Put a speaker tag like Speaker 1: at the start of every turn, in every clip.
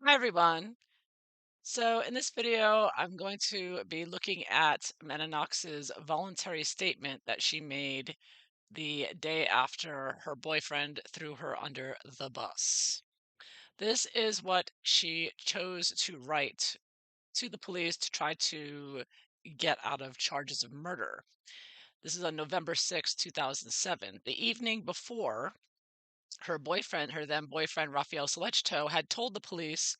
Speaker 1: Hi everyone. So in this video, I'm going to be looking at Amanda Knox's voluntary statement that she made the day after her boyfriend threw her under the bus. This is what she chose to write to the police to try to get out of charges of murder. This is on November 6th, 2007. The evening before, her then boyfriend, Raphael Solechto, had told the police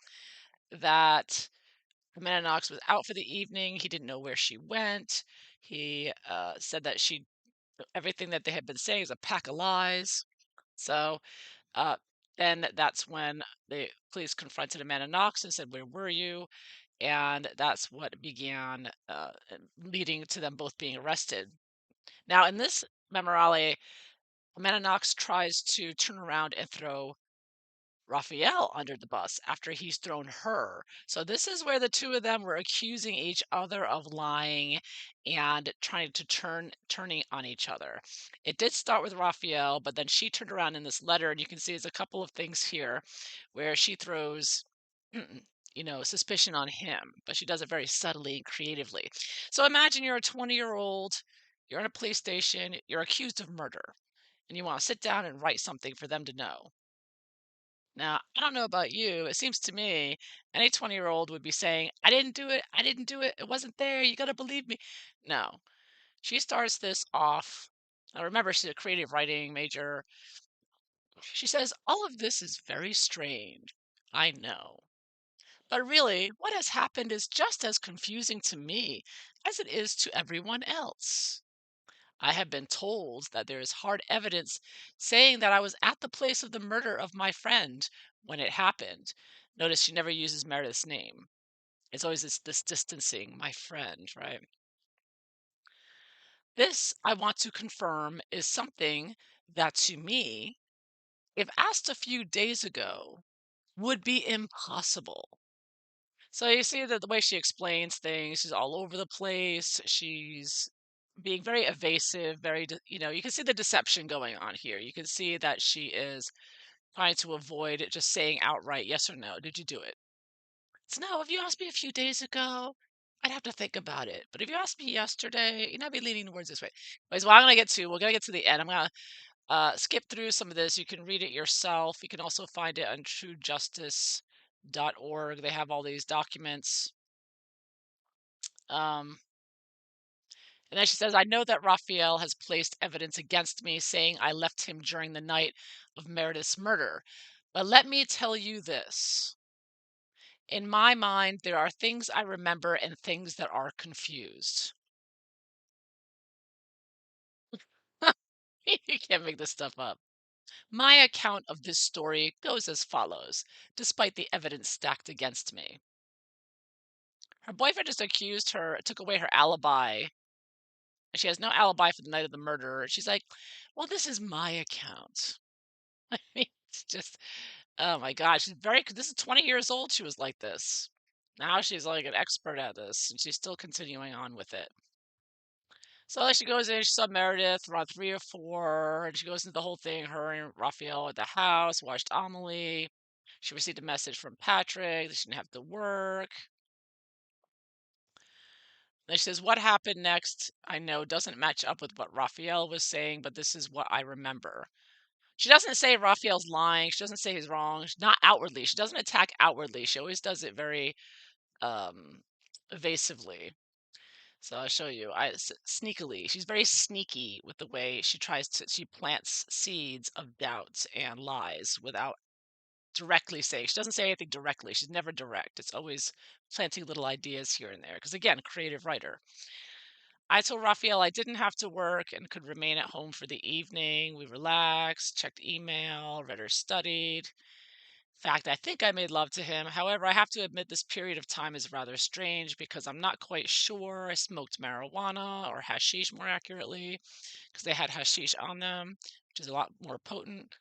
Speaker 1: that Amanda Knox was out for the evening. He didn't know where she went. He said that everything that they had been saying is a pack of lies. So uh, then that's when the police confronted Amanda Knox and said, "Where were you?" And that's what began leading to them both being arrested. Now, in this memorale, Amanda Knox tries to turn around and throw Raphael under the bus after he's thrown her. So this is where the two of them were accusing each other of lying and trying to turning on each other. It did start with Raphael, but then she turned around in this letter, and you can see there's a couple of things here where she throws suspicion on him, but she does it very subtly and creatively. So imagine you're a 20-year-old, you're in a police station, you're accused of murder, and you want to sit down and write something for them to know. Now, I don't know about you. It seems to me any 20-year-old would be saying, "I didn't do it. I didn't do it. It wasn't there. You got to believe me." No, she starts this off. I remember she's a creative writing major. She says, "All of this is very strange. I know. But really, what has happened is just as confusing to me as it is to everyone else. I have been told that there is hard evidence saying that I was at the place of the murder of my friend when it happened." Notice she never uses Meredith's name. It's always this distancing, my friend, right? This, I want to confirm, is something that to me, if asked a few days ago, would be impossible. So you see that the way she explains things, she's all over the place. She's being very evasive, you can see the deception going on here. You can see that she is trying to avoid just saying outright yes or no. Did you do it? It's no. If you asked me a few days ago, I'd have to think about it. But if you asked me yesterday, I'd be leaning towards this way. Anyways, what I'm gonna get to, we're gonna get to the end. I'm gonna skip through some of this. You can read it yourself. You can also find it on truejustice.org. They have all these documents. Um, and then she says, "I know that Raphael has placed evidence against me, saying I left him during the night of Meredith's murder. But let me tell you this. In my mind, there are things I remember and things that are confused." You can't make this stuff up. "My account of this story goes as follows, despite the evidence stacked against me. Her boyfriend just accused her, took away her alibi, and she has no alibi for the night of the murder. She's like, well, this is my account." I mean, it's just, oh my God. This is 20 years old. She was like this. Now she's like an expert at this, and she's still continuing on with it. So like she goes in, she saw Meredith around 3 or 4, and she goes into the whole thing. Her and Raphael at the house, watched Amelie. She received a message from Patrick that she didn't have to work. Then she says, "What happened next, I know, doesn't match up with what Raphael was saying, but this is what I remember." She doesn't say Raphael's lying. She doesn't say he's wrong. Not outwardly. She doesn't attack outwardly. She always does it very um, evasively. So I'll show you. Sneakily, she's very sneaky with the way she plants seeds of doubt and lies without directly saying. She doesn't say anything directly. She's never direct. It's always planting little ideas here and there. Because again, creative writer. "I told Raphael I didn't have to work and could remain at home for the evening. We relaxed, checked email, read or studied. Fact, I think I made love to him. However, I have to admit this period of time is rather strange because I'm not quite sure I smoked marijuana or hashish more accurately, because they had hashish on them, which is a lot more potent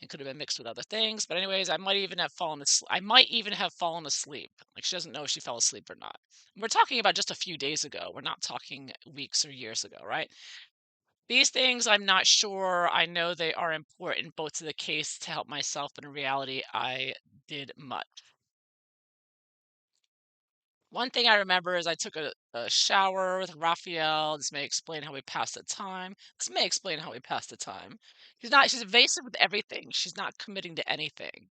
Speaker 1: and could have been mixed with other things. But anyways, I might even have fallen asleep. Like she doesn't know if she fell asleep or not. We're talking about just a few days ago. We're not talking weeks or years ago, right? These things I'm not sure. I know they are important both to the case to help myself, but in reality, I did much." One thing I remember is I took a shower with Raphael. This may explain how we passed the time. This may explain how we passed the time. She's evasive with everything. She's not committing to anything.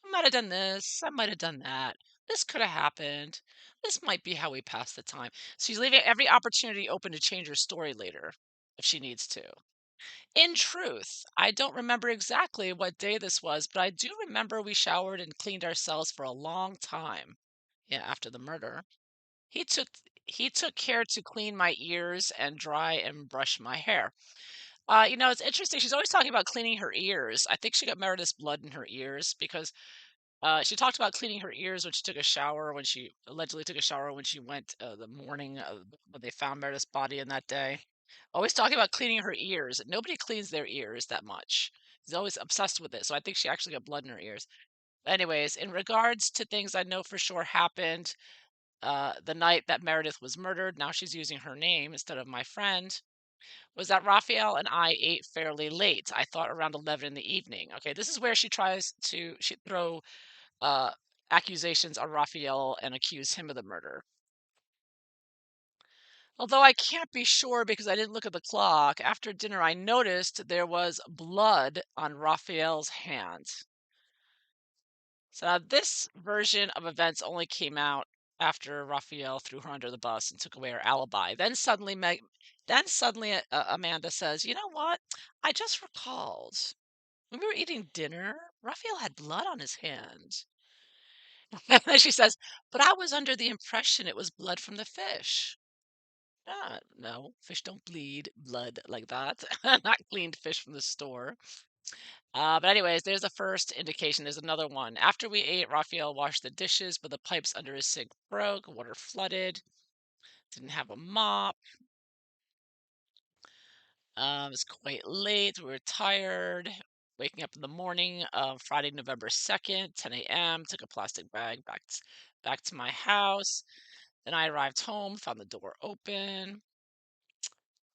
Speaker 1: I might have done this. I might have done that. This could have happened. This might be how we pass the time. She's leaving every opportunity open to change her story later if she needs to. In truth, I don't remember exactly what day this was, but I do remember we showered and cleaned ourselves for a long time. Yeah, after the murder. He took he took care to clean my ears and dry and brush my hair. It's interesting. She's always talking about cleaning her ears. I think she got Meredith's blood in her ears because she talked about cleaning her ears when she took a shower, when she allegedly took a shower when she went the morning when they found Meredith's body in that day. Always talking about cleaning her ears. Nobody cleans their ears that much. She's always obsessed with it. So I think she actually got blood in her ears. Anyways, in regards to things I know for sure happened, the night that Meredith was murdered, now she's using her name instead of my friend, was that Raphael and I ate fairly late. I thought around 11 in the evening. Okay, this is where she throw uh, accusations on Raphael and accuse him of the murder. Although I can't be sure because I didn't look at the clock, after dinner I noticed there was blood on Raphael's hand. So now this version of events only came out after Raphael threw her under the bus and took away her alibi. Then suddenly Amanda says, "You know what? I just recalled when we were eating dinner, Raphael had blood on his hand." And then she says, "But I was under the impression it was blood from the fish." No, fish don't bleed blood like that. Not cleaned fish from the store. But anyways, there's the first indication. There's another one. After we ate, Raphael washed the dishes, but the pipes under his sink broke. Water flooded. Didn't have a mop. It's quite late. We were tired. Waking up in the morning of Friday, November 2nd, 10 a.m. Took a plastic bag back to my house. Then I arrived home, found the door open.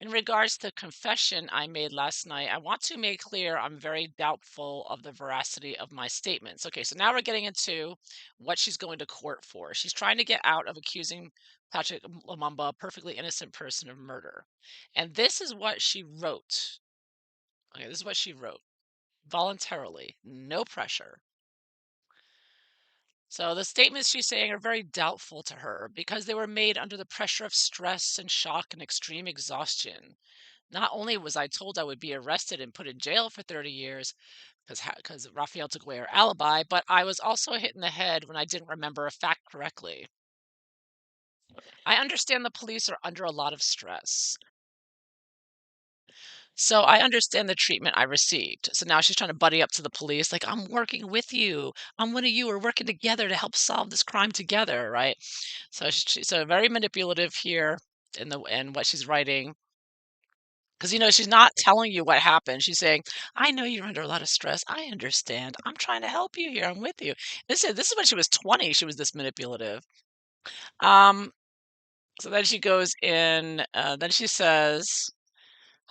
Speaker 1: In regards to the confession I made last night, I want to make clear I'm very doubtful of the veracity of my statements. Okay, so now we're getting into what she's going to court for. She's trying to get out of accusing Patrick Lumumba, a perfectly innocent person, of murder. And this is what she wrote. Okay, this is what she wrote voluntarily, no pressure. So the statements she's saying are very doubtful to her because they were made under the pressure of stress and shock and extreme exhaustion. Not only was I told I would be arrested and put in jail for 30 years because Raphael took away her alibi, but I was also hit in the head when I didn't remember a fact correctly. I understand the police are under a lot of stress. So I understand the treatment I received. So now she's trying to buddy up to the police, like, I'm working with you. I'm one of you. We're working together to help solve this crime together, right? So very manipulative here in what she's writing. Because, she's not telling you what happened. She's saying, I know you're under a lot of stress. I understand. I'm trying to help you here. I'm with you. This is when she was 20, she was this manipulative. Um, so then she goes in, then she says,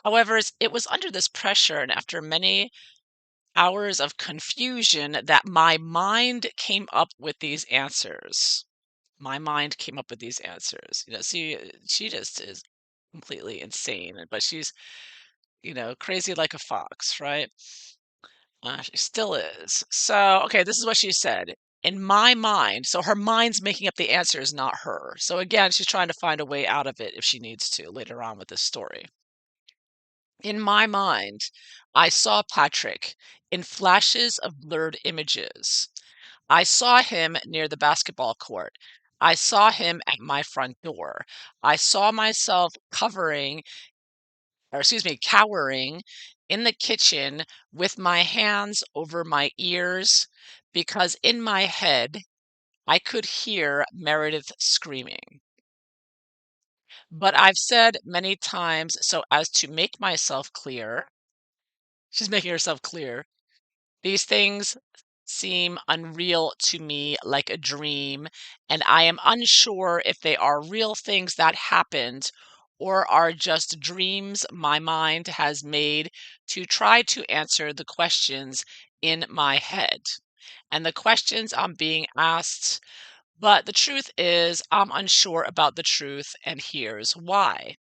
Speaker 1: however, it was under this pressure and after many hours of confusion that my mind came up with these answers. My mind came up with these answers. See, she just is completely insane, but she's crazy like a fox, right? She still is. So, okay, this is what she said. In my mind, so her mind's making up the answers, not her. So again, she's trying to find a way out of it if she needs to later on with this story. In my mind, I saw Patrick in flashes of blurred images. I saw him near the basketball court. I saw him at my front door. I saw myself cowering in the kitchen with my hands over my ears because in my head I could hear Meredith screaming. But I've said many times so as to make myself clear, she's making herself clear, these things seem unreal to me like a dream, and I am unsure if they are real things that happened or are just dreams my mind has made to try to answer the questions in my head. And the questions I'm being asked But the truth is, I'm unsure about the truth, and here's why.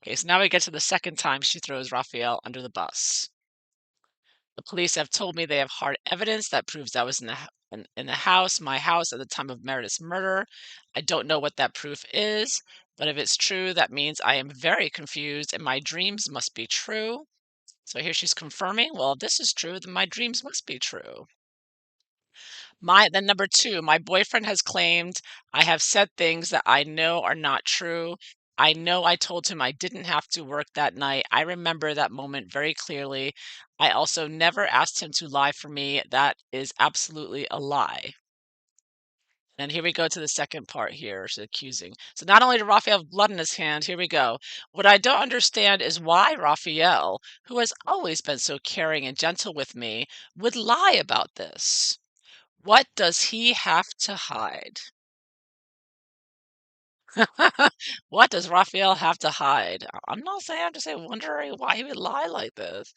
Speaker 1: Okay, so now we get to the second time she throws Raphael under the bus. The police have told me they have hard evidence that proves I was in the house, my house, at the time of Meredith's murder. I don't know what that proof is, but if it's true, that means I am very confused and my dreams must be true. So here she's confirming, well, if this is true, then my dreams must be true. Then number 2, my boyfriend has claimed I have said things that I know are not true. I know I told him I didn't have to work that night. I remember that moment very clearly. I also never asked him to lie for me. That is absolutely a lie. And here we go to the second part here. She's accusing. So not only did Raphael have blood in his hand, here we go. What I don't understand is why Raphael, who has always been so caring and gentle with me, would lie about this. What does he have to hide? What does Raphael have to hide? I'm not saying, I'm just saying, wondering why he would lie like this.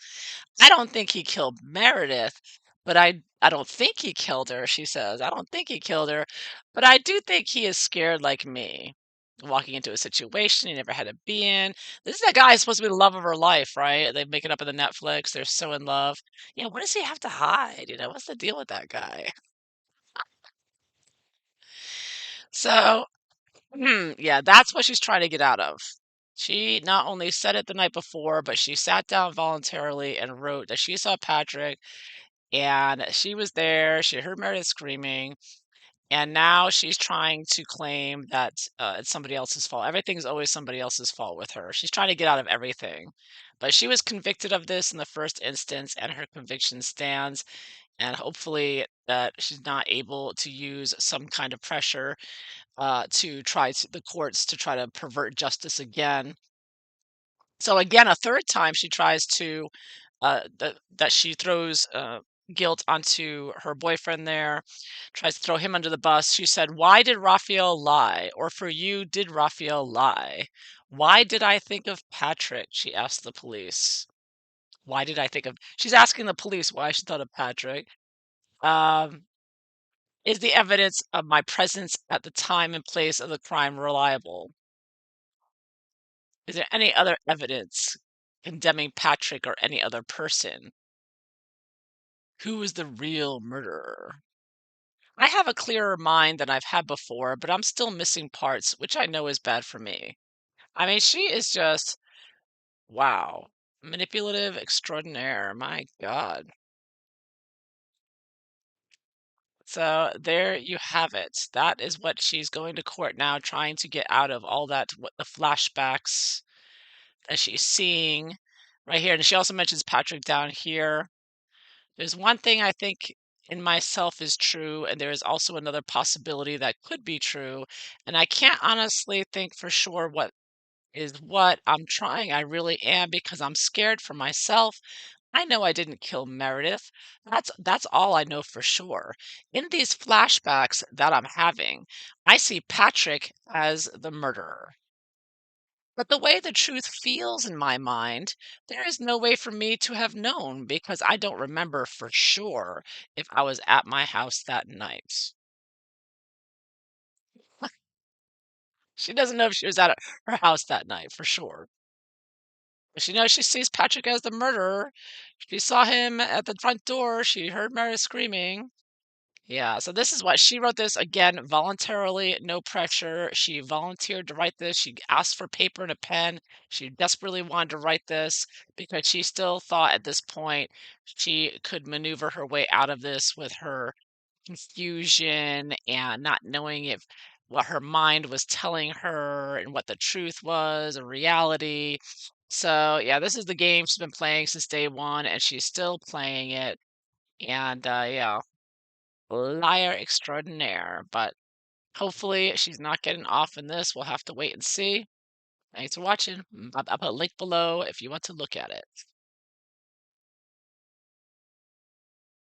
Speaker 1: I don't think he killed Meredith, but I don't think he killed her, she says. I don't think he killed her, but I do think he is scared like me. Walking into a situation he never had to be in. This is a guy who's supposed to be the love of her life, right? They make it up in the Netflix. They're so in love. Yeah, what does he have to hide? What's the deal with that guy? So yeah, that's what she's trying to get out of. She not only said it the night before, but she sat down voluntarily and wrote that she saw Patrick and she was there. She heard Meredith screaming, and now she's trying to claim that it's somebody else's fault. Everything's always somebody else's fault with her. She's trying to get out of everything. But she was convicted of this in the first instance, and her conviction stands. And hopefully, that she's not able to use some kind of pressure to the courts to try to pervert justice again. So again, a third time she tries to that she throws guilt onto her boyfriend there, tries to throw him under the bus. She said, "Why did Raphael lie? Or for you, did Raphael lie? Why did I think of Patrick?" She asked the police. Why did I think of? She's asking the police why she thought of Patrick. Um, is the evidence of my presence at the time and place of the crime reliable? Is there any other evidence condemning Patrick or any other person? Who is the real murderer? I have a clearer mind than I've had before, but I'm still missing parts, which I know is bad for me. I mean, she is just, wow, manipulative extraordinaire. My God. So there you have it. That is what she's going to court now, trying to get out of all that, what the flashbacks that she's seeing right here. And she also mentions Patrick down here. There's one thing I think in myself is true, and there is also another possibility that could be true. And I can't honestly think for sure what is what. I'm trying, I really am, because I'm scared for myself. I know I didn't kill Meredith. That's all I know for sure. In these flashbacks that I'm having, I see Patrick as the murderer. But the way the truth feels in my mind, there is no way for me to have known because I don't remember for sure if I was at my house that night. She doesn't know if she was at her house that night for sure. But she knows she sees Patrick as the murderer. She saw him at the front door. She heard Mary screaming. Yeah, so this is what she wrote this again voluntarily, no pressure. She volunteered to write this. She asked for paper and a pen. She desperately wanted to write this because she still thought at this point she could maneuver her way out of this with her confusion and not knowing if what her mind was telling her and what the truth was, a reality. So, yeah, this is the game she's been playing since day one, and she's still playing it. And yeah, liar extraordinaire, but hopefully she's not getting off in this. We'll have to wait and see. Thanks for watching. I'll put a link below if you want to look at it.